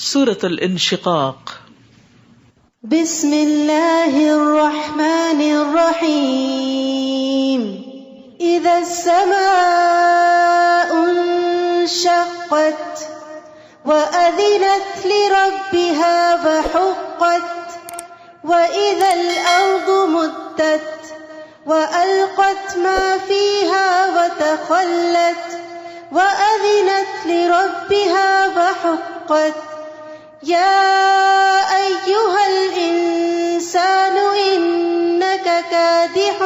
سورۃ الانشقاق. بسم اللہ الرحمن الرحیم. اذا السماء انشقت وأذنت لربها وحقت وإذا الأرض مدت وألقت ما فيها وتخلت وأذنت لربها وحقت. يا أيها الإنسان إنك كادح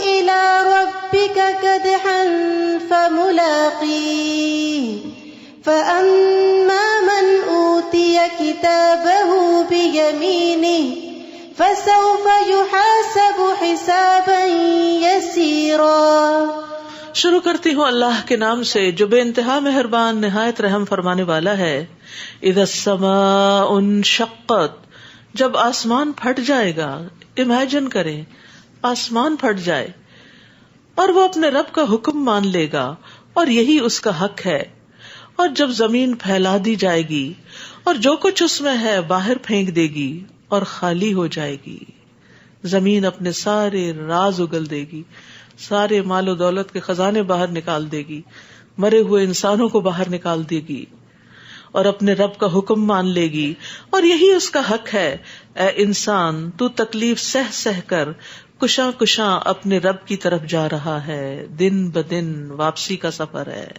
إلى ربك كدحا فملاقيه. فأما من أوتي كتابه بيمينه فسوف يحاسب حسابا يسيرا. شروع کرتی ہوں اللہ کے نام سے جو بے انتہا مہربان نہایت رحم فرمانے والا ہے. اذا السماء انشقت، جب آسمان پھٹ جائے گا. امیجن کریں آسمان پھٹ جائے اور وہ اپنے رب کا حکم مان لے گا اور یہی اس کا حق ہے. اور جب زمین پھیلا دی جائے گی اور جو کچھ اس میں ہے باہر پھینک دے گی اور خالی ہو جائے گی. زمین اپنے سارے راز اگل دے گی، سارے مال و دولت کے خزانے باہر نکال دے گی، مرے ہوئے انسانوں کو باہر نکال دے گی اور اپنے رب کا حکم مان لے گی اور یہی اس کا حق ہے. اے انسان، تو تکلیف سہ سہ کر کشاں کشاں اپنے رب کی طرف جا رہا ہے. دن بدن واپسی کا سفر ہے،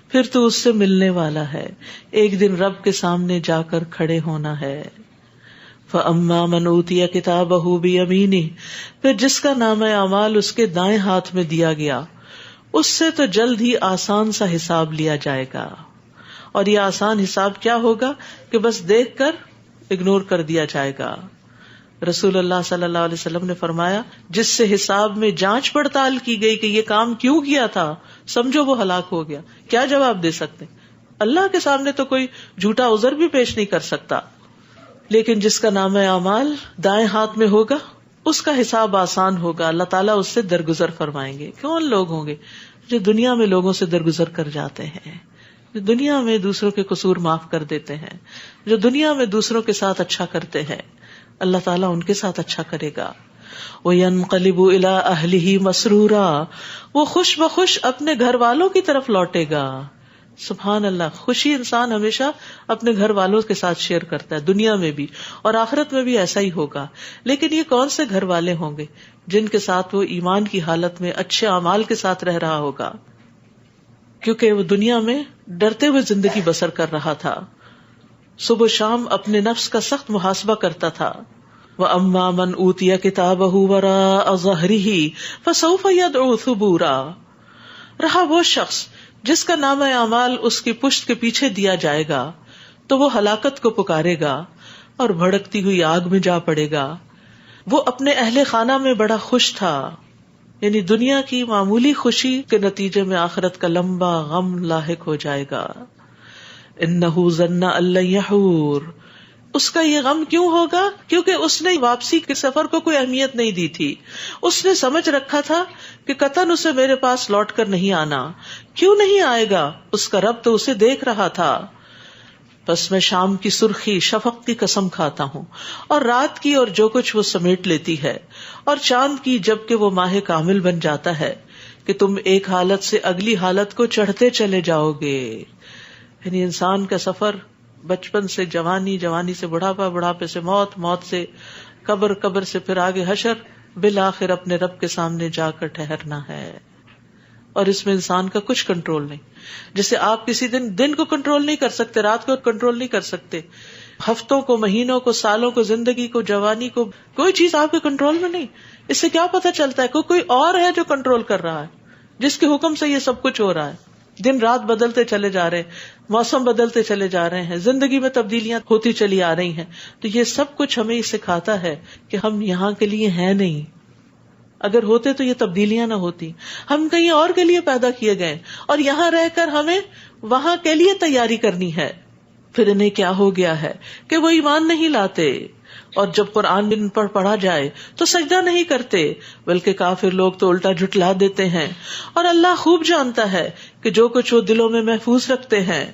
پھر تو اس سے ملنے والا ہے. ایک دن رب کے سامنے جا کر کھڑے ہونا ہے. فَأَمَّا مَنْ أُوتِيَ كِتَابَهُ بِيَمِينِهِ، پھر جس کا نامہ اعمال اس کے دائیں ہاتھ میں دیا گیا، اس سے تو جلد ہی آسان سا حساب لیا جائے گا. اور یہ آسان حساب کیا ہوگا کہ بس دیکھ کر اگنور کر دیا جائے گا. رسول اللہ صلی اللہ علیہ وسلم نے فرمایا جس سے حساب میں جانچ پڑتال کی گئی کہ یہ کام کیوں کیا تھا، سمجھو وہ ہلاک ہو گیا. کیا جواب دے سکتے؟ اللہ کے سامنے تو کوئی جھوٹا عذر بھی پیش نہیں کر سکتا. لیکن جس کا نام اعمال دائیں ہاتھ میں ہوگا اس کا حساب آسان ہوگا. اللہ تعالیٰ اس سے درگزر فرمائیں گے. کون لوگ ہوں گے جو دنیا میں لوگوں سے درگزر کر جاتے ہیں، جو دنیا میں دوسروں کے قصور معاف کر دیتے ہیں، جو دنیا میں دوسروں کے ساتھ اچھا کرتے ہیں؟ اللہ تعالیٰ ان کے ساتھ اچھا کرے گا. وَيَنْقَلِبُ إِلَىٰ أَهْلِهِ مَسْرُورًا، وہ خوش بخوش اپنے گھر والوں کی طرف لوٹے گا. سبحان اللہ، خوشی انسان ہمیشہ اپنے گھر والوں کے ساتھ شیئر کرتا ہے، دنیا میں بھی اور آخرت میں بھی ایسا ہی ہوگا. لیکن یہ کون سے گھر والے ہوں گے جن کے ساتھ وہ ایمان کی حالت میں اچھے اعمال کے ساتھ رہ رہا ہوگا، کیونکہ وہ دنیا میں ڈرتے ہوئے زندگی بسر کر رہا تھا، صبح شام اپنے نفس کا سخت محاسبہ کرتا تھا. وَأَمَّا مَنْ أُوتِيَ كِتَابَهُ وَرَاءَ ظَهْرِهِ فَسَوْفَ يَدْعُو ثُبُورًا، رہا وہ شخص جس کا نام اعمال اس کی پشت کے پیچھے دیا جائے گا تو وہ ہلاکت کو پکارے گا اور بھڑکتی ہوئی آگ میں جا پڑے گا. وہ اپنے اہل خانہ میں بڑا خوش تھا، یعنی دنیا کی معمولی خوشی کے نتیجے میں آخرت کا لمبا غم لاحق ہو جائے گا. انہ ظن ان لن یحور، اس کا یہ غم کیوں ہوگا؟ کیونکہ اس نے واپسی کے سفر کو کوئی اہمیت نہیں دی تھی. اس نے سمجھ رکھا تھا کہ قطعاً اسے میرے پاس لوٹ کر نہیں آنا. کیوں نہیں آئے گا؟ اس کا رب تو اسے دیکھ رہا تھا. بس میں شام کی سرخی شفق کی قسم کھاتا ہوں اور رات کی اور جو کچھ وہ سمیٹ لیتی ہے، اور چاند کی جبکہ وہ ماہ کامل بن جاتا ہے، کہ تم ایک حالت سے اگلی حالت کو چڑھتے چلے جاؤ گے. یعنی انسان کا سفر بچپن سے جوانی، جوانی سے بڑھاپا، بڑھاپے سے موت، موت سے قبر، قبر سے پھر آگے حشر، بالآخر اپنے رب کے سامنے جا کر ٹھہرنا ہے. اور اس میں انسان کا کچھ کنٹرول نہیں. جیسے آپ کسی دن کو کنٹرول نہیں کر سکتے، رات کو کنٹرول نہیں کر سکتے، ہفتوں کو، مہینوں کو، سالوں کو، زندگی کو، جوانی کو، کوئی چیز آپ کے کنٹرول میں نہیں. اس سے کیا پتہ چلتا ہے کوئی اور ہے جو کنٹرول کر رہا ہے، جس کے حکم سے یہ سب کچھ ہو رہا ہے. دن رات بدلتے چلے جا رہے ہیں، موسم بدلتے چلے جا رہے ہیں، زندگی میں تبدیلیاں ہوتی چلی آ رہی ہیں. تو یہ سب کچھ ہمیں سکھاتا ہے کہ ہم یہاں کے لیے ہیں نہیں. اگر ہوتے تو یہ تبدیلیاں نہ ہوتی. ہم کہیں اور کے لیے پیدا کیے گئے اور یہاں رہ کر ہمیں وہاں کے لیے تیاری کرنی ہے. پھر انہیں کیا ہو گیا ہے کہ وہ ایمان نہیں لاتے، اور جب قرآن ان پر پڑھا جائے تو سجدہ نہیں کرتے، بلکہ کافر لوگ تو الٹا جھٹلا دیتے ہیں. اور اللہ خوب جانتا ہے کہ جو کچھ وہ دلوں میں محفوظ رکھتے ہیں.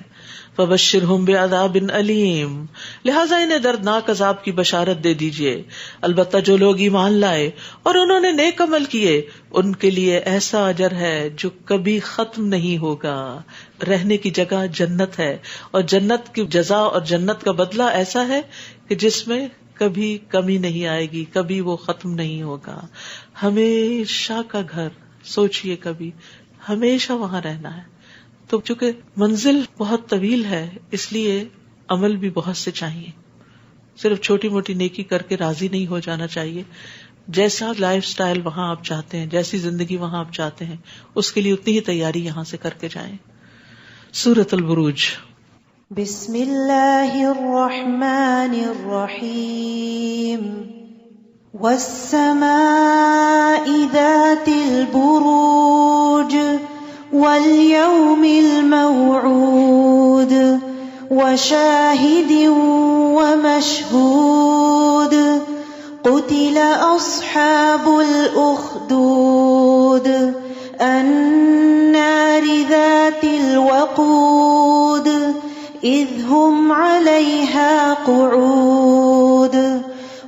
فبشرہم بعذاب علیم، لہٰذا انہیں دردناک عذاب کی بشارت دے دیجئے. البتہ جو لوگ ایمان لائے اور انہوں نے نیک عمل کیے ان کے لیے ایسا اجر ہے جو کبھی ختم نہیں ہوگا. رہنے کی جگہ جنت ہے، اور جنت کی جزا اور جنت کا بدلہ ایسا ہے کہ جس میں کبھی کمی نہیں آئے گی، کبھی وہ ختم نہیں ہوگا. ہمیشہ کا گھر سوچئے، کبھی ہمیشہ وہاں رہنا ہے. تو چونکہ منزل بہت طویل ہے اس لیے عمل بھی بہت سے چاہیے. صرف چھوٹی موٹی نیکی کر کے راضی نہیں ہو جانا چاہیے. جیسا لائف سٹائل وہاں آپ چاہتے ہیں، جیسی زندگی وہاں آپ چاہتے ہیں، اس کے لیے اتنی ہی تیاری یہاں سے کر کے جائیں. سورۃ البروج. بسم اللہ الرحمن الرحیم. والسماء ذات البروج واليوم الموعود وشاهد ومشهود قتل أصحاب الأخدود النار ذات الوقود إذ هم عليها قعود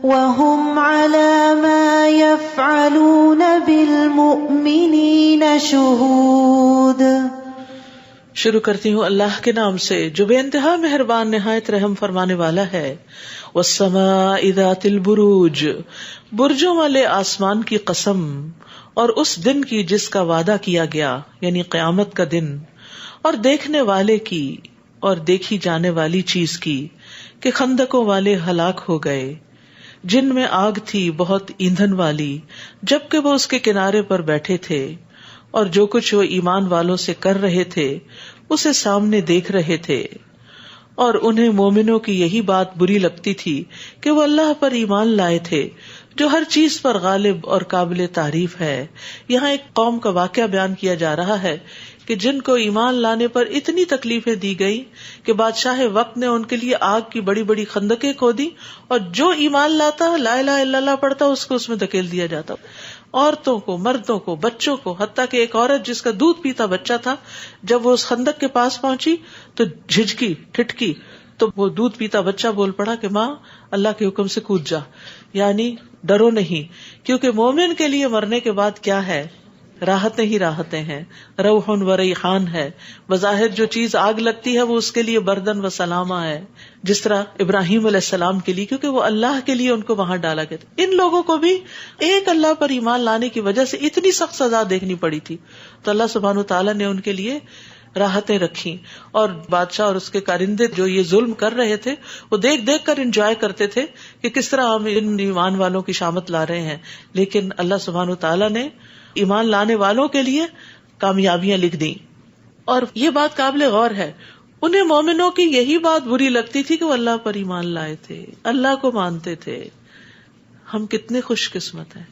وهم على ما يفعلون بالمؤمنين شهود. شروع کرتی ہوں اللہ کے نام سے جو بے انتہا مہربان نہایت رحم فرمانے والا ہے. والسماء ذات البروج، برجوں والے آسمان کی قسم، اور اس دن کی جس کا وعدہ کیا گیا یعنی قیامت کا دن، اور دیکھنے والے کی اور دیکھی جانے والی چیز کی کہ خندقوں والے ہلاک ہو گئے جن میں آگ تھی بہت ایندھن والی، جبکہ وہ اس کے کنارے پر بیٹھے تھے، اور جو کچھ وہ ایمان والوں سے کر رہے تھے اسے سامنے دیکھ رہے تھے. اور انہیں مومنوں کی یہی بات بری لگتی تھی کہ وہ اللہ پر ایمان لائے تھے جو ہر چیز پر غالب اور قابل تعریف ہے. یہاں ایک قوم کا واقعہ بیان کیا جا رہا ہے کہ جن کو ایمان لانے پر اتنی تکلیفیں دی گئی کہ بادشاہ وقت نے ان کے لیے آگ کی بڑی بڑی خندقیں کھودی، اور جو ایمان لاتا لا الہ الا اللہ پڑھتا اس کو اس میں دھکیل دیا جاتا. عورتوں کو، مردوں کو، بچوں کو، حتیٰ کہ ایک عورت جس کا دودھ پیتا بچہ تھا جب وہ اس خندق کے پاس پہنچی تو جھجکی، ٹھٹکی، تو وہ دودھ پیتا بچہ بول پڑا کہ ماں اللہ کے حکم سے کود جا، یعنی ڈرو نہیں، کیونکہ مومن کے لیے مرنے کے بعد کیا ہے؟ راحتیں ہی راحتیں ہیں، روح و ریحان ہے. بظاہر جو چیز آگ لگتی ہے وہ اس کے لیے بردن و سلامہ ہے، جس طرح ابراہیم علیہ السلام کے لیے، کیونکہ وہ اللہ کے لیے ان کو وہاں ڈالا گیا تھا. ان لوگوں کو بھی ایک اللہ پر ایمان لانے کی وجہ سے اتنی سخت سزا دیکھنی پڑی تھی، تو اللہ سبحانہ وتعالیٰ نے ان کے لیے راحتیں رکھی. اور بادشاہ اور اس کے کارندے جو یہ ظلم کر رہے تھے وہ دیکھ دیکھ کر انجوائے کرتے تھے کہ کس طرح ہم ان ایمان والوں کی شامت لا رہے ہیں. لیکن اللہ سبحانہ وتعالیٰ نے ایمان لانے والوں کے لیے کامیابیاں لکھ دیں. اور یہ بات قابل غور ہے، انہیں مومنوں کی یہی بات بری لگتی تھی کہ وہ اللہ پر ایمان لائے تھے، اللہ کو مانتے تھے. ہم کتنے خوش قسمت ہیں،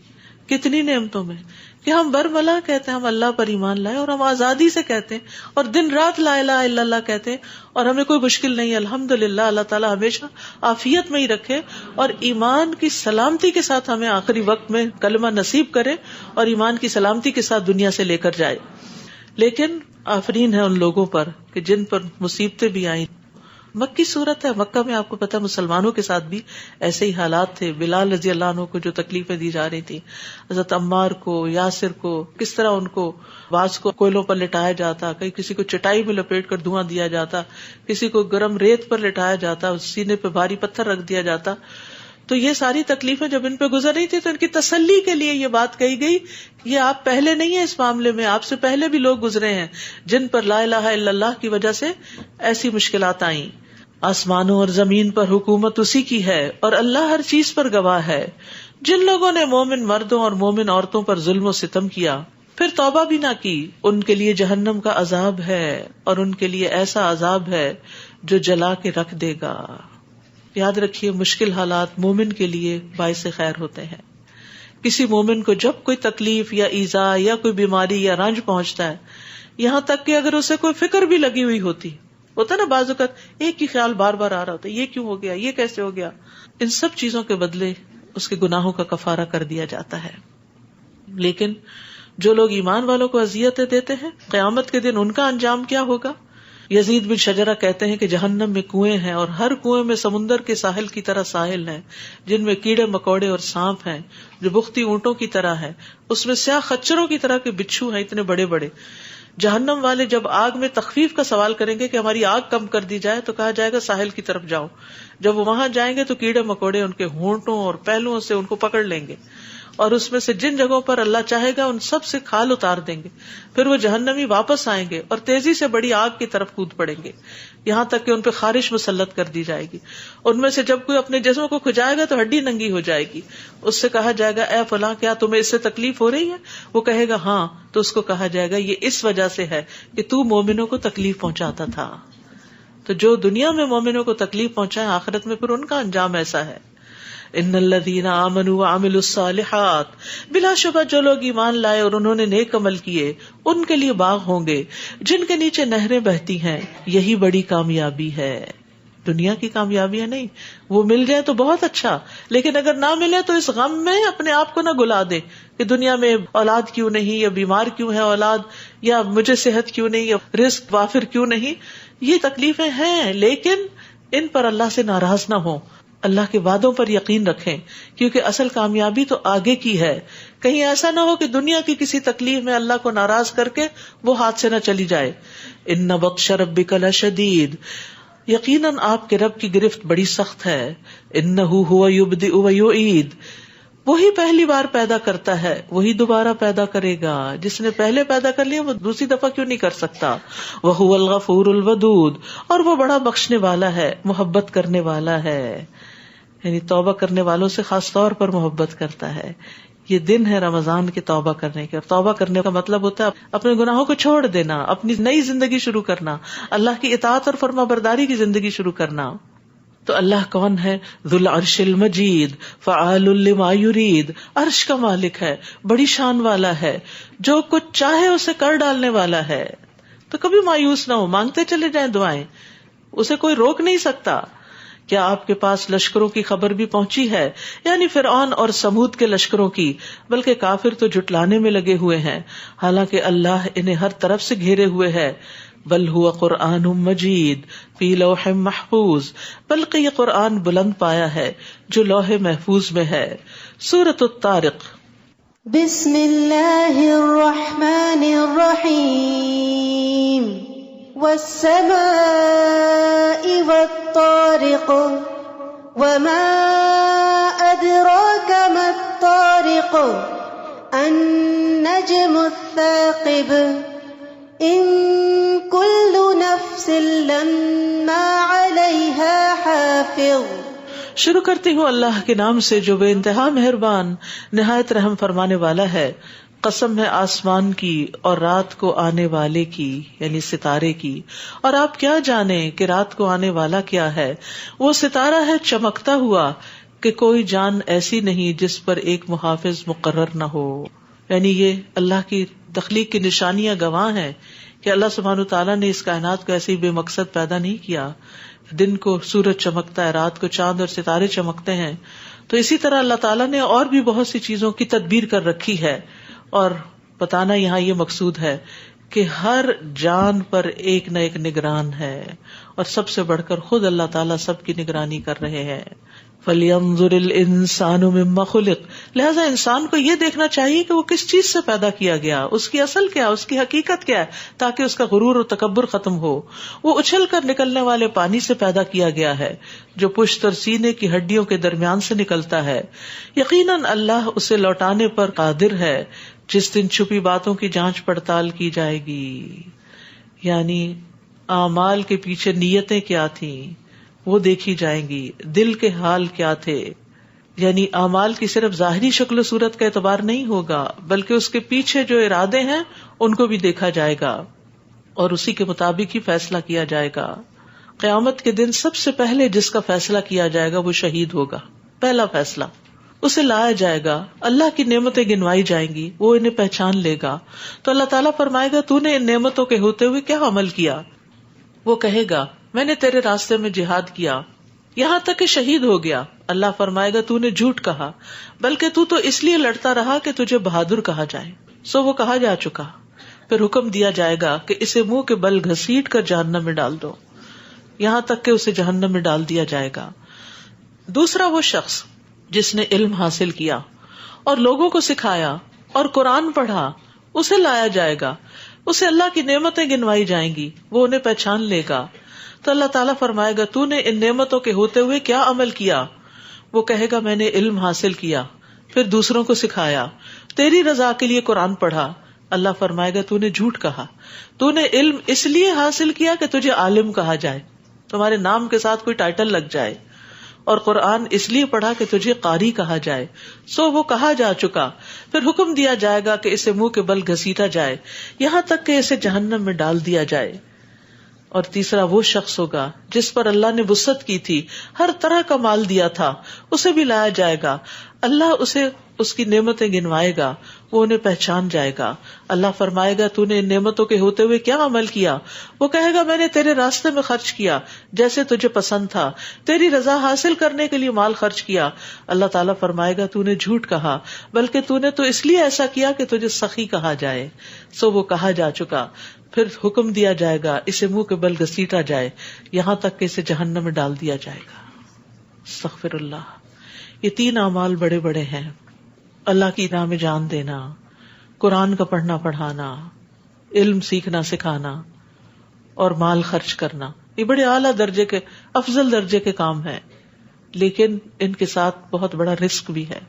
کتنی نعمتوں میں کہ ہم برملا کہتے ہیں ہم اللہ پر ایمان لائے، اور ہم آزادی سے کہتے ہیں اور دن رات لا الہ الا اللہ کہتے ہیں، اور ہمیں کوئی مشکل نہیں. الحمدللہ، اللہ تعالیٰ ہمیشہ عافیت میں ہی رکھے اور ایمان کی سلامتی کے ساتھ ہمیں آخری وقت میں کلمہ نصیب کرے اور ایمان کی سلامتی کے ساتھ دنیا سے لے کر جائے. لیکن آفرین ہے ان لوگوں پر کہ جن پر مصیبتیں بھی آئیں. مکی صورت ہے، مکہ میں آپ کو پتا مسلمانوں کے ساتھ بھی ایسے ہی حالات تھے. بلال رضی اللہ عنہ کو جو تکلیفیں دی جا رہی تھی، حضرت عمار کو، یاسر کو، کس طرح ان کو بعض کو کوئلوں پر لٹایا جاتا، کہیں کسی کو چٹائی میں لپیٹ کر دھواں دیا جاتا، کسی کو گرم ریت پر لٹایا جاتا، سینے پہ بھاری پتھر رکھ دیا جاتا. تو یہ ساری تکلیفیں جب ان پہ گزر رہی تھی تو ان کی تسلی کے لیے یہ بات کہی گئی، یہ آپ پہلے نہیں ہیں اس معاملے میں، آپ سے پہلے بھی لوگ گزرے ہیں جن پر لا الہ الا اللہ کی وجہ سے ایسی مشکلات آئیں. آسمانوں اور زمین پر حکومت اسی کی ہے اور اللہ ہر چیز پر گواہ ہے. جن لوگوں نے مومن مردوں اور مومن عورتوں پر ظلم و ستم کیا پھر توبہ بھی نہ کی، ان کے لیے جہنم کا عذاب ہے، اور ان کے لیے ایسا عذاب ہے جو جلا کے رکھ دے گا. یاد رکھیے مشکل حالات مومن کے لیے باعث خیر ہوتے ہیں. کسی مومن کو جب کوئی تکلیف یا ایذا یا کوئی بیماری یا رنج پہنچتا ہے، یہاں تک کہ اگر اسے کوئی فکر بھی لگی ہوئی ہوتا نا، بعض اوقات ایک ہی خیال بار بار آ رہا ہوتا ہے، یہ کیوں ہو گیا، یہ کیسے ہو گیا، ان سب چیزوں کے بدلے اس کے گناہوں کا کفارہ کر دیا جاتا ہے. لیکن جو لوگ ایمان والوں کو اذیتیں دیتے ہیں قیامت کے دن ان کا انجام کیا ہوگا؟ یزید بن شجرہ کہتے ہیں کہ جہنم میں کنویں ہیں اور ہر کنویں میں سمندر کے ساحل کی طرح ساحل ہیں جن میں کیڑے مکوڑے اور سانپ ہیں جو بختی اونٹوں کی طرح ہیں، اس میں سیاہ خچروں کی طرح کے بچھو ہیں اتنے بڑے بڑے. جہنم والے جب آگ میں تخفیف کا سوال کریں گے کہ ہماری آگ کم کر دی جائے تو کہا جائے گا ساحل کی طرف جاؤ. جب وہ وہاں جائیں گے تو کیڑے مکوڑے ان کے ہونٹوں اور پہلوؤں سے ان کو پکڑ لیں گے اور اس میں سے جن جگہوں پر اللہ چاہے گا ان سب سے کھال اتار دیں گے. پھر وہ جہنمی واپس آئیں گے اور تیزی سے بڑی آگ کی طرف کود پڑیں گے یہاں تک کہ ان پہ خارش مسلط کر دی جائے گی. ان میں سے جب کوئی اپنے جسم کو کھجائے گا تو ہڈی ننگی ہو جائے گی. اس سے کہا جائے گا اے فلاں کیا تمہیں اس سے تکلیف ہو رہی ہے؟ وہ کہے گا ہاں. تو اس کو کہا جائے گا یہ اس وجہ سے ہے کہ تو مومنوں کو تکلیف پہنچاتا تھا. تو جو دنیا میں مومنوں کو تکلیف پہنچائے آخرت میں پھر ان کا انجام ایسا ہے. ان الذین آمنوا وعملوا الصالحات، بلا شبہ جو لوگ ایمان لائے اور انہوں نے نیک عمل کیے ان کے لیے باغ ہوں گے جن کے نیچے نہریں بہتی ہیں. یہی بڑی کامیابی ہے. دنیا کی کامیابیاں نہیں، وہ مل جائے تو بہت اچھا، لیکن اگر نہ ملے تو اس غم میں اپنے آپ کو نہ گلا دے کہ دنیا میں اولاد کیوں نہیں، یا بیمار کیوں ہے اولاد، یا مجھے صحت کیوں نہیں، یا رزق وافر کیوں نہیں. یہ تکلیفیں ہیں لیکن ان پر اللہ سے ناراض نہ ہوں، اللہ کے وعدوں پر یقین رکھیں کیونکہ اصل کامیابی تو آگے کی ہے. کہیں ایسا نہ ہو کہ دنیا کی کسی تکلیف میں اللہ کو ناراض کر کے وہ ہاتھ سے نہ چلی جائے. ان بطش ربک لشدید، یقیناً آپ کے رب کی گرفت بڑی سخت ہے. انہ هو یبدئ ویعید، وہی پہلی بار پیدا کرتا ہے وہی دوبارہ پیدا کرے گا. جس نے پہلے پیدا کر لیا وہ دوسری دفعہ کیوں نہیں کر سکتا. وہو الغفور الودود، اور وہ بڑا بخشنے والا ہے، محبت کرنے والا ہے. یعنی توبہ کرنے والوں سے خاص طور پر محبت کرتا ہے. یہ دن ہے رمضان کے توبہ کرنے کے. اور توبہ کرنے کا مطلب ہوتا ہے اپنے گناہوں کو چھوڑ دینا، اپنی نئی زندگی شروع کرنا، اللہ کی اطاعت اور فرما برداری کی زندگی شروع کرنا. تو اللہ کون ہے؟ ذو العرش المجید فعال لما یرید، عرش کا مالک ہے، بڑی شان والا ہے، جو کچھ چاہے اسے کر ڈالنے والا ہے. تو کبھی مایوس نہ ہو، مانگتے چلے جائیں دعائیں، اسے کوئی روک نہیں سکتا. کیا آپ کے پاس لشکروں کی خبر بھی پہنچی ہے؟ یعنی فرعون اور سمود کے لشکروں کی. بلکہ کافر تو جھٹلانے میں لگے ہوئے ہیں، حالانکہ اللہ انہیں ہر طرف سے گھیرے ہوئے ہے. بل هو قرآن مجید فی لوح محفوظ، بلکہ یہ قرآن بلند پایا ہے جو لوح محفوظ میں ہے. سورۃ الطارق. بسم اللہ الرحمن الرحیم. والسماء والطارق وما أدراك ما الطارق النجم الثاقب إن كل نفس لما عليها حافظ. شروع کرتی ہوں اللہ کے نام سے جو بے انتہا مہربان نہایت رحم فرمانے والا ہے. قسم ہے آسمان کی اور رات کو آنے والے کی، یعنی ستارے کی. اور آپ کیا جانیں کہ رات کو آنے والا کیا ہے. وہ ستارہ ہے چمکتا ہوا کہ کوئی جان ایسی نہیں جس پر ایک محافظ مقرر نہ ہو. یعنی یہ اللہ کی تخلیق کی نشانیاں گواہ ہیں کہ اللہ سبحانہ تعالیٰ نے اس کائنات کو ایسے ہی بے مقصد پیدا نہیں کیا. دن کو سورج چمکتا ہے، رات کو چاند اور ستارے چمکتے ہیں. تو اسی طرح اللہ تعالیٰ نے اور بھی بہت سی چیزوں کی تدبیر کر رکھی ہے. اور بتانا یہاں یہ مقصود ہے کہ ہر جان پر ایک نہ ایک نگران ہے، اور سب سے بڑھ کر خود اللہ تعالیٰ سب کی نگرانی کر رہے ہیں. فَلْيَنظُرِ الْإِنسَانُ مِمَّا خُلِقَ، لہذا انسان کو یہ دیکھنا چاہیے کہ وہ کس چیز سے پیدا کیا گیا، اس کی اصل کیا، اس کی حقیقت کیا ہے، تاکہ اس کا غرور اور تکبر ختم ہو. وہ اچھل کر نکلنے والے پانی سے پیدا کیا گیا ہے جو پشت اور سینے کی ہڈیوں کے درمیان سے نکلتا ہے. یقیناً اللہ اسے لوٹانے پر قادر ہے جس دن چھپی باتوں کی جانچ پڑتال کی جائے گی. یعنی اعمال کے پیچھے نیتیں کیا تھیں وہ دیکھی جائیں گی، دل کے حال کیا تھے. یعنی اعمال کی صرف ظاہری شکل و صورت کا اعتبار نہیں ہوگا بلکہ اس کے پیچھے جو ارادے ہیں ان کو بھی دیکھا جائے گا اور اسی کے مطابق ہی فیصلہ کیا جائے گا. قیامت کے دن سب سے پہلے جس کا فیصلہ کیا جائے گا وہ شہید ہوگا. پہلا فیصلہ اسے لایا جائے گا، اللہ کی نعمتیں گنوائی جائیں گی، وہ انہیں پہچان لے گا. تو اللہ تعالیٰ فرمائے گا تو نے ان نعمتوں کے ہوتے ہوئے کیا عمل کیا. وہ کہے گا میں نے تیرے راستے میں جہاد کیا، یہاں تک کہ شہید ہو گیا. اللہ فرمائے گا تو نے جھوٹ کہا، بلکہ تو اس لیے لڑتا رہا کہ تجھے بہادر کہا جائے. سو وہ کہا جا چکا. پھر حکم دیا جائے گا کہ اسے منہ کے بل گھسیٹ کر جہنم میں ڈال دو، یہاں تک کہ اسے جہنم میں ڈال دیا جائے گا. دوسرا وہ شخص جس نے علم حاصل کیا اور لوگوں کو سکھایا اور قرآن پڑھا، اسے لایا جائے گا، اسے اللہ کی نعمتیں گنوائی جائیں گی، وہ انہیں پہچان لے گا. تو اللہ تعالیٰ فرمائے گا تو نے ان نعمتوں کے ہوتے ہوئے کیا عمل کیا؟ وہ کہے گا میں نے علم حاصل کیا، پھر دوسروں کو سکھایا، تیری رضا کے لیے قرآن پڑھا. اللہ فرمائے گا تو نے جھوٹ کہا، تو نے علم اس لیے حاصل کیا کہ تجھے عالم کہا جائے، تمہارے نام کے ساتھ کوئی ٹائٹل لگ جائے، اور قرآن اس لیے پڑھا کہ تجھے قاری کہا جائے. سو وہ کہا جا چکا. پھر حکم دیا جائے گا کہ اسے منہ کے بل گھسیٹا جائے، یہاں تک کہ اسے جہنم میں ڈال دیا جائے. اور تیسرا وہ شخص ہوگا جس پر اللہ نے وسعت کی تھی، ہر طرح کا مال دیا تھا، اسے بھی لایا جائے گا. اللہ اسے اس کی نعمتیں گنوائے گا، وہ انہیں پہچان جائے گا. اللہ فرمائے گا تو نے ان نعمتوں کے ہوتے ہوئے کیا عمل کیا؟ وہ کہے گا میں نے تیرے راستے میں خرچ کیا جیسے تجھے پسند تھا، تیری رضا حاصل کرنے کے لیے مال خرچ کیا. اللہ تعالیٰ فرمائے گا تو نے جھوٹ کہا، بلکہ تو نے تو اس لیے ایسا کیا کہ تجھے سخی کہا جائے. سو وہ کہا جا چکا. پھر حکم دیا جائے گا اسے منہ کے بل گھسیٹا جائے، یہاں تک کہ اسے جہنم میں ڈال دیا جائے گا. استغفر اللہ. یہ 3 اعمال بڑے بڑے ہیں، اللہ کی راہ میں جان دینا، قرآن کا پڑھنا پڑھانا، علم سیکھنا سکھانا، اور مال خرچ کرنا. یہ بڑے اعلیٰ درجے کے، افضل درجے کے کام ہیں، لیکن ان کے ساتھ بہت بڑا رسک بھی ہے.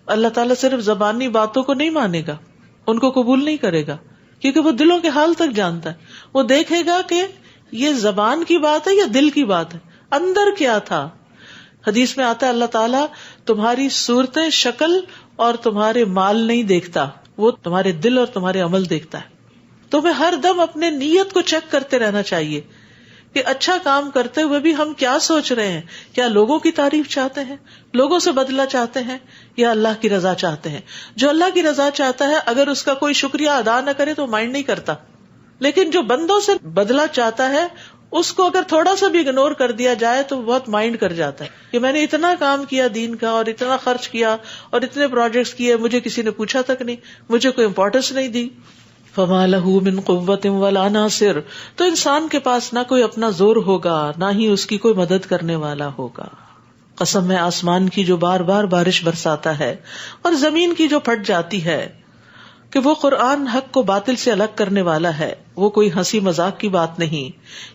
اللہ تعالیٰ صرف زبانی باتوں کو نہیں مانے گا، ان کو قبول نہیں کرے گا، کیونکہ وہ دلوں کے حال تک جانتا ہے. وہ دیکھے گا کہ یہ زبان کی بات ہے یا دل کی بات ہے، اندر کیا تھا. حدیث میں آتا ہے اللہ تعالیٰ تمہاری صورتیں، شکل اور تمہارے مال نہیں دیکھتا، وہ تمہارے دل اور تمہارے عمل دیکھتا ہے. تمہیں ہر دم اپنے نیت کو چیک کرتے رہنا چاہیے کہ اچھا کام کرتے ہوئے بھی ہم کیا سوچ رہے ہیں. کیا لوگوں کی تعریف چاہتے ہیں، لوگوں سے بدلہ چاہتے ہیں، یا اللہ کی رضا چاہتے ہیں؟ جو اللہ کی رضا چاہتا ہے اگر اس کا کوئی شکریہ ادا نہ کرے تو مائنڈ نہیں کرتا، لیکن جو بندوں سے بدلہ چاہتا ہے اس کو اگر تھوڑا سا بھی اگنور کر دیا جائے تو بہت مائنڈ کر جاتا ہے کہ میں نے اتنا کام کیا دین کا، اور اتنا خرچ کیا، اور اتنے پروجیکٹس کیے، مجھے کسی نے پوچھا تک نہیں، مجھے کوئی امپورٹنس نہیں دی. فما له من قوت ولا ناصر. تو انسان کے پاس نہ کوئی اپنا زور ہوگا، نہ ہی اس کی کوئی مدد کرنے والا ہوگا. قسم ہے آسمان کی جو بار بار بارش برساتا ہے اور زمین کی جو پھٹ جاتی ہے، کہ وہ قرآن حق کو باطل سے الگ کرنے والا ہے، وہ کوئی ہنسی مذاق کی بات نہیں.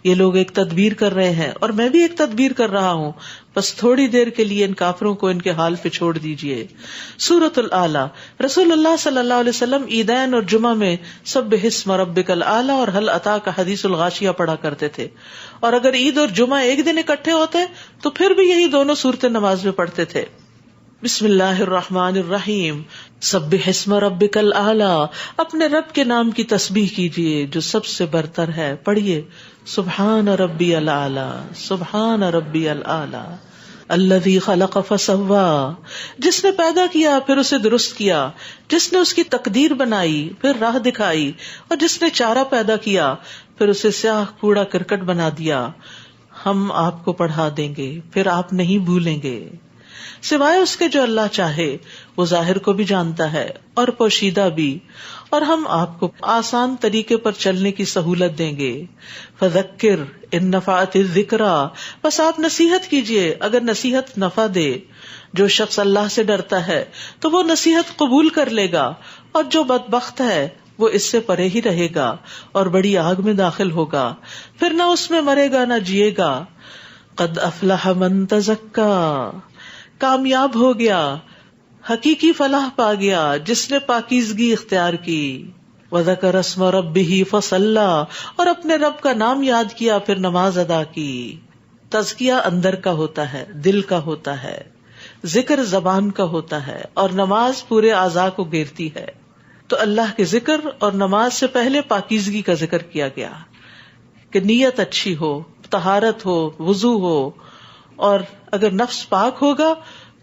یہ لوگ ایک تدبیر کر رہے ہیں اور میں بھی ایک تدبیر کر رہا ہوں، بس تھوڑی دیر کے لیے ان کافروں کو ان کے حال پہ چھوڑ دیجئے. سورۃ الاعلیٰ. رسول اللہ صلی اللہ علیہ وسلم عیدین اور جمعہ میں سبح اسم ربک الاعلیٰ اور هل اتاک حدیث الغاشیہ پڑھا کرتے تھے، اور اگر عید اور جمعہ ایک دن اکٹھے ہوتے تو پھر بھی یہی دونوں صورتیں نماز میں پڑھتے تھے. بسم اللہ الرحمن الرحیم. سبح اسم ربک الاعلیٰ. اپنے رب کے نام کی تسبیح کیجیے جو سب سے برتر ہے. پڑھیے سبحان ربی الاعلیٰ، سبحان ربی الاعلیٰ. الذی خلق فسوا. جس نے پیدا کیا پھر اسے درست کیا، جس نے اس کی تقدیر بنائی پھر راہ دکھائی، اور جس نے چارہ پیدا کیا پھر اسے سیاہ کوڑا کرکٹ بنا دیا. ہم آپ کو پڑھا دیں گے پھر آپ نہیں بھولیں گے، سوائے اس کے جو اللہ چاہے. وہ ظاہر کو بھی جانتا ہے اور پوشیدہ بھی، اور ہم آپ کو آسان طریقے پر چلنے کی سہولت دیں گے. فذکر ان نفعت الذکریٰ. بس آپ نصیحت کیجئے اگر نصیحت نفع دے. جو شخص اللہ سے ڈرتا ہے تو وہ نصیحت قبول کر لے گا، اور جو بدبخت ہے وہ اس سے پرے ہی رہے گا اور بڑی آگ میں داخل ہوگا، پھر نہ اس میں مرے گا نہ جیے گا. قد افلح من تزکا. کامیاب ہو گیا، حقیقی فلاح پا گیا جس نے پاکیزگی اختیار کی. وذکر اسم ربہ فصلی. اور اپنے رب کا نام یاد کیا پھر نماز ادا کی. تزکیہ اندر کا ہوتا ہے، دل کا ہوتا ہے، ذکر زبان کا ہوتا ہے، اور نماز پورے اعضاء کو گھیرتی ہے. تو اللہ کے ذکر اور نماز سے پہلے پاکیزگی کا ذکر کیا گیا کہ نیت اچھی ہو، طہارت ہو، وضو ہو، اور اگر نفس پاک ہوگا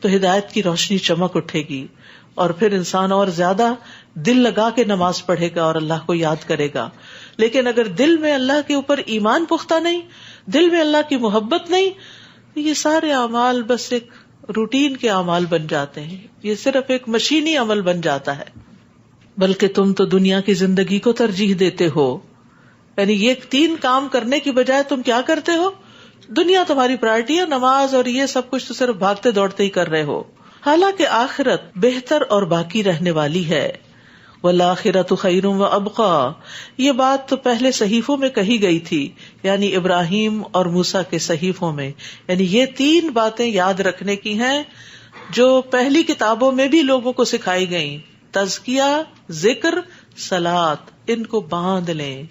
تو ہدایت کی روشنی چمک اٹھے گی، اور پھر انسان اور زیادہ دل لگا کے نماز پڑھے گا اور اللہ کو یاد کرے گا. لیکن اگر دل میں اللہ کے اوپر ایمان پختہ نہیں، دل میں اللہ کی محبت نہیں، یہ سارے اعمال بس ایک روٹین کے اعمال بن جاتے ہیں، یہ صرف ایک مشینی عمل بن جاتا ہے. بلکہ تم تو دنیا کی زندگی کو ترجیح دیتے ہو. یعنی یہ 3 کام کرنے کی بجائے تم کیا کرتے ہو؟ دنیا تمہاری پرائرٹی ہے، نماز اور یہ سب کچھ تو صرف بھاگتے دوڑتے ہی کر رہے ہو، حالانکہ آخرت بہتر اور باقی رہنے والی ہے. والآخرۃ خیر وابقی، یہ بات تو پہلے صحیفوں میں کہی گئی تھی، یعنی ابراہیم اور موسیٰ کے صحیفوں میں. یعنی یہ 3 باتیں یاد رکھنے کی ہیں جو پہلی کتابوں میں بھی لوگوں کو سکھائی گئیں: تزکیہ، ذکر، صلاۃ. ان کو باندھ لیں،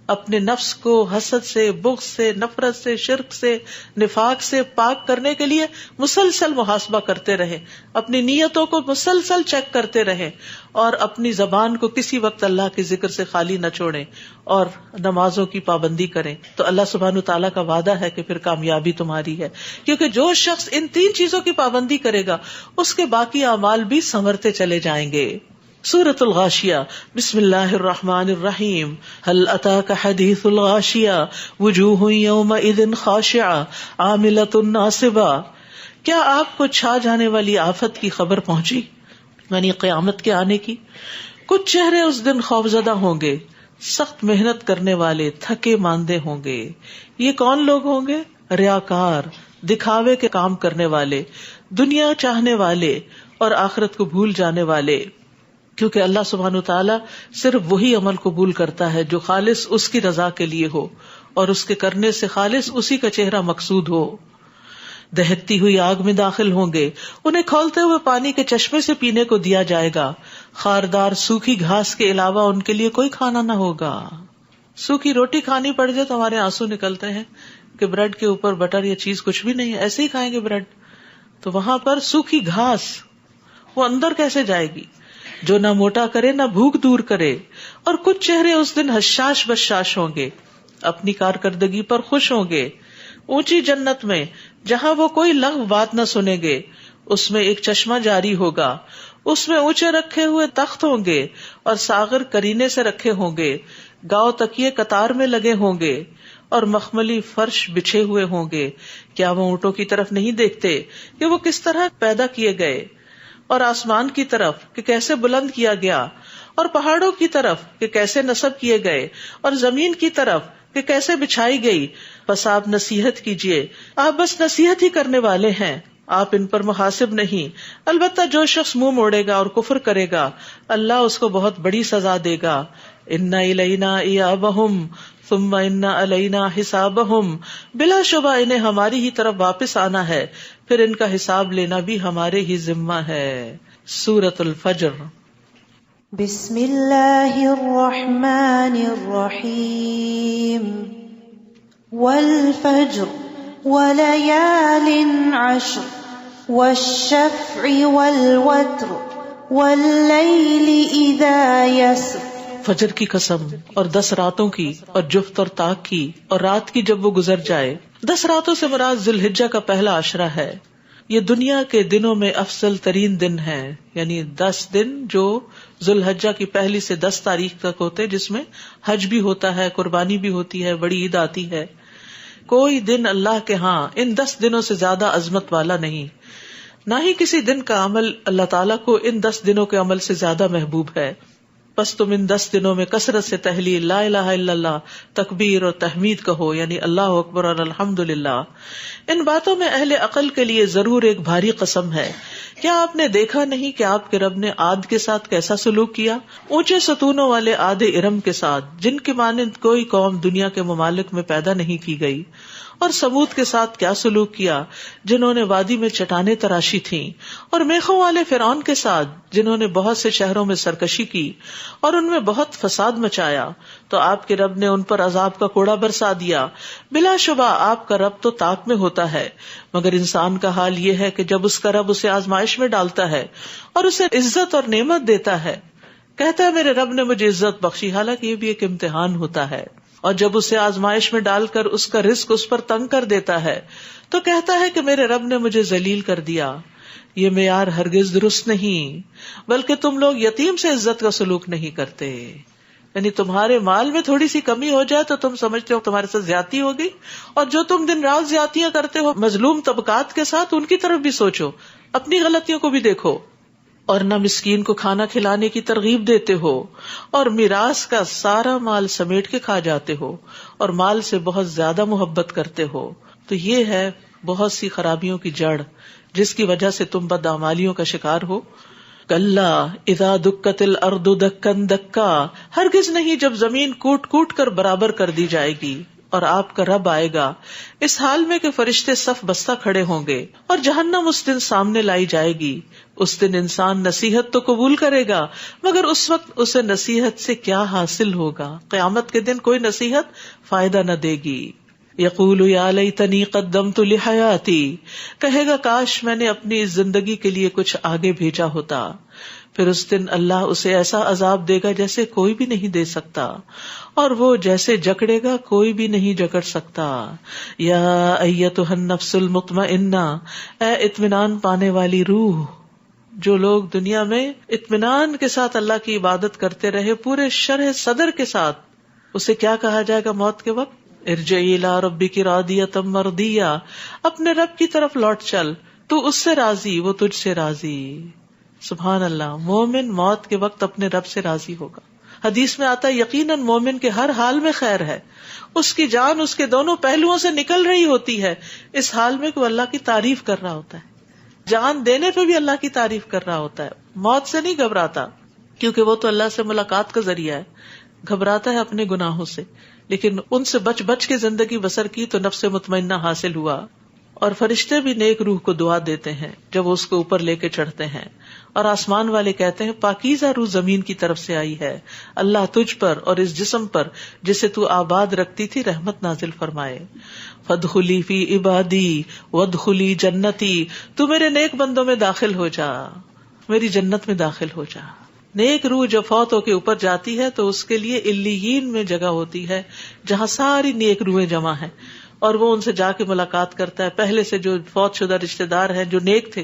اپنے نفس کو حسد سے، بغض سے، نفرت سے، شرک سے، نفاق سے پاک کرنے کے لیے مسلسل محاسبہ کرتے رہیں، اپنی نیتوں کو مسلسل چیک کرتے رہیں، اور اپنی زبان کو کسی وقت اللہ کے ذکر سے خالی نہ چھوڑیں، اور نمازوں کی پابندی کریں. تو اللہ سبحانہ تعالیٰ کا وعدہ ہے کہ پھر کامیابی تمہاری ہے، کیونکہ جو شخص ان 3 چیزوں کی پابندی کرے گا اس کے باقی اعمال بھی سنورتے چلے جائیں گے. سورۃ الغاشیہ. بسم اللہ الرحمن الرحیم. هل اتاک حدیث الغاشیہ وجوہ یومئذ خاشعہ عاملۃ ناصبہ. کیا آپ کو چھا جانے والی آفت کی خبر پہنچی، یعنی قیامت کے آنے کی؟ کچھ چہرے اس دن خوفزدہ ہوں گے، سخت محنت کرنے والے، تھکے ماندے ہوں گے. یہ کون لوگ ہوں گے؟ ریاکار، دکھاوے کے کام کرنے والے، دنیا چاہنے والے اور آخرت کو بھول جانے والے. کیونکہ اللہ سبحانہ تعالیٰ صرف وہی عمل قبول کرتا ہے جو خالص اس کی رضا کے لیے ہو اور اس کے کرنے سے خالص اسی کا چہرہ مقصود ہو. دہکتی ہوئی آگ میں داخل ہوں گے، انہیں کھولتے ہوئے پانی کے چشمے سے پینے کو دیا جائے گا. خاردار سوکھی گھاس کے علاوہ ان کے لیے کوئی کھانا نہ ہوگا. سوکھی روٹی کھانی پڑ جائے تو ہمارے آنسو نکلتے ہیں کہ بریڈ کے اوپر بٹر یا چیز کچھ بھی نہیں ہے، ایسے ہی کھائیں گے بریڈ. تو وہاں پر سوکھی گھاس، وہ اندر کیسے جائے گی؟ جو نہ موٹا کرے نہ بھوک دور کرے. اور کچھ چہرے اس دن حشاش بشاش ہوں گے، اپنی کارکردگی پر خوش ہوں گے. اونچی جنت میں جہاں وہ کوئی لغو بات نہ سنیں گے، اس میں ایک چشمہ جاری ہوگا. اس میں اونچے رکھے ہوئے تخت ہوں گے اور ساغر کرینے سے رکھے ہوں گے. گاؤ تکیے قطار میں لگے ہوں گے اور مخملی فرش بچھے ہوئے ہوں گے. کیا وہ اونٹوں کی طرف نہیں دیکھتے کہ وہ کس طرح پیدا کیے گئے، اور آسمان کی طرف کہ کیسے بلند کیا گیا، اور پہاڑوں کی طرف کہ کیسے نصب کیے گئے، اور زمین کی طرف کہ کیسے بچھائی گئی. بس آپ نصیحت کیجیے، آپ بس نصیحت ہی کرنے والے ہیں، آپ ان پر محاسب نہیں. البتہ جو شخص منہ موڑے گا اور کفر کرے گا، اللہ اس کو بہت بڑی سزا دے گا. ان الینا ایابہم ثم ان علینا حسابہم. بلا شبہ انہیں ہماری ہی طرف واپس آنا ہے، پھر ان کا حساب لینا بھی ہمارے ہی ذمہ ہے. سورۃ الفجر. بسم اللہ الرحمن الرحیم. والفجر وليال عشر والشفع والوتر والليل إذا يسر. فجر کی قسم اور 10 راتوں کی اور جفت اور طاق کی اور رات کی جب وہ گزر جائے. 10 راتوں سے مراد ذی الحجہ کا پہلا عشرہ ہے. یہ دنیا کے دنوں میں افضل ترین دن ہے، یعنی 10 دن جو ذی الحجہ کی پہلی سے 10 تاریخ تک ہوتے، جس میں حج بھی ہوتا ہے، قربانی بھی ہوتی ہے، بڑی عید آتی ہے. کوئی دن اللہ کے ہاں ان 10 دنوں سے زیادہ عظمت والا نہیں، نہ ہی کسی دن کا عمل اللہ تعالیٰ کو ان 10 دنوں کے عمل سے زیادہ محبوب ہے. بس تم ان 10 دنوں میں کثرت سے تحلیل، لا الہ الا اللہ، تکبیر اور تحمید کہو، یعنی اللہ اکبر اور الحمدللہ. ان باتوں میں اہل عقل کے لیے ضرور ایک بھاری قسم ہے. کیا آپ نے دیکھا نہیں کہ آپ کے رب نے عاد کے ساتھ کیسا سلوک کیا؟ اونچے ستونوں والے عاد ارم کے ساتھ، جن کے مانند کوئی قوم دنیا کے ممالک میں پیدا نہیں کی گئی. اور سمود کے ساتھ کیا سلوک کیا، جنہوں نے وادی میں چٹانیں تراشی تھیں. اور میخوں والے فرعون کے ساتھ، جنہوں نے بہت سے شہروں میں سرکشی کی اور ان میں بہت فساد مچایا. تو آپ کے رب نے ان پر عذاب کا کوڑا برسا دیا. بلا شبہ آپ کا رب تو طاق میں ہوتا ہے، مگر انسان کا حال یہ ہے کہ جب اس کا رب اسے آزمائش میں ڈالتا ہے اور اسے عزت اور نعمت دیتا ہے، کہتا ہے میرے رب نے مجھے عزت بخشی، حالانکہ یہ بھی ایک امتحان ہوتا ہے. اور جب اسے آزمائش میں ڈال کر اس کا رزق اس پر تنگ کر دیتا ہے تو کہتا ہے کہ میرے رب نے مجھے ذلیل کر دیا. یہ معیار ہرگز درست نہیں، بلکہ تم لوگ یتیم سے عزت کا سلوک نہیں کرتے. یعنی تمہارے مال میں تھوڑی سی کمی ہو جائے تو تم سمجھتے ہو تمہارے ساتھ زیادتی ہوگی، اور جو تم دن رات زیادتیاں کرتے ہو مظلوم طبقات کے ساتھ، ان کی طرف بھی سوچو، اپنی غلطیوں کو بھی دیکھو. اور نہ مسکین کو کھانا کھلانے کی ترغیب دیتے ہو، اور میراث کا سارا مال سمیٹ کے کھا جاتے ہو، اور مال سے بہت زیادہ محبت کرتے ہو، تو یہ ہے بہت سی خرابیوں کی جڑ جس کی وجہ سے تم بدعمالیوں کا شکار ہو. کلا اذا دکت الارض دکن دکا، ہرگز نہیں جب زمین کوٹ کوٹ کر برابر کر دی جائے گی اور آپ کا رب آئے گا اس حال میں کہ فرشتے صف بستہ کھڑے ہوں گے، اور جہنم اس دن سامنے لائی جائے گی. اس دن انسان نصیحت تو قبول کرے گا مگر اس وقت اسے نصیحت سے کیا حاصل ہوگا؟ قیامت کے دن کوئی نصیحت فائدہ نہ دے گی. یقول یا لیتنی قدمت لحیاتی، کہے گا کاش میں نے اپنی اس زندگی کے لیے کچھ آگے بھیجا ہوتا. پھر اس دن اللہ اسے ایسا عذاب دے گا جیسے کوئی بھی نہیں دے سکتا، اور وہ جیسے جکڑے گا کوئی بھی نہیں جکڑ سکتا. یا ایتھا النفس المطمئنہ، اے اطمینان پانے والی روح. جو لوگ دنیا میں اطمینان کے ساتھ اللہ کی عبادت کرتے رہے پورے شرح صدر کے ساتھ، اسے کیا کہا جائے گا موت کے وقت؟ ارجعی الی ربک راضیۃ مرضیہ، اپنے رب کی طرف لوٹ چل، تو اس سے راضی وہ تجھ سے راضی. سبحان اللہ، مومن موت کے وقت اپنے رب سے راضی ہوگا. حدیث میں آتا ہے یقیناً مومن کے ہر حال میں خیر ہے، اس کی جان اس کے دونوں پہلوؤں سے نکل رہی ہوتی ہے اس حال میں کہ وہ اللہ کی تعریف کر رہا ہوتا ہے. جان دینے پہ بھی اللہ کی تعریف کر رہا ہوتا ہے، موت سے نہیں گھبراتا کیونکہ وہ تو اللہ سے ملاقات کا ذریعہ ہے. گھبراتا ہے اپنے گناہوں سے، لیکن ان سے بچ بچ کے زندگی بسر کی تو نفس مطمئنہ حاصل ہوا. اور فرشتے بھی نیک روح کو دعا دیتے ہیں جب وہ اس کو اوپر لے کے چڑھتے ہیں، اور آسمان والے کہتے ہیں پاکیزہ روح زمین کی طرف سے آئی ہے، اللہ تجھ پر اور اس جسم پر جسے تو آباد رکھتی تھی رحمت نازل فرمائے. فادخلی فی عبادی وادخلی جنتی، تو میرے نیک بندوں میں داخل ہو جا، میری جنت میں داخل ہو جا. نیک روح جب فوت ہو کے اوپر جاتی ہے تو اس کے لیے علیین میں جگہ ہوتی ہے جہاں ساری نیک روحیں جمع ہیں، اور وہ ان سے جا کے ملاقات کرتا ہے. پہلے سے جو فوت شدہ رشتہ دار ہیں جو نیک تھے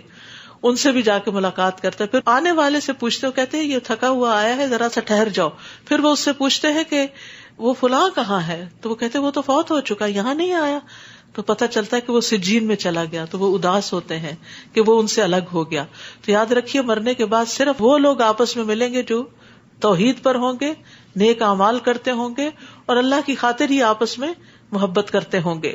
ان سے بھی جا کے ملاقات کرتا ہے. پھر آنے والے سے پوچھتے ہو، کہتے ہیں یہ تھکا ہوا آیا ہے ذرا سا ٹھہر جاؤ. پھر وہ اس سے پوچھتے ہیں کہ وہ فلاں کہاں ہے، تو وہ کہتے ہیں وہ تو فوت ہو چکا، یہاں نہیں آیا. تو پتہ چلتا ہے کہ وہ سجین میں چلا گیا. تو وہ اداس ہوتے ہیں کہ وہ ان سے الگ ہو گیا. تو یاد رکھیے مرنے کے بعد صرف وہ لوگ آپس میں ملیں گے جو توحید پر ہوں گے، نیک اعمال کرتے ہوں گے اور اللہ کی خاطر ہی آپس میں محبت کرتے ہوں گے.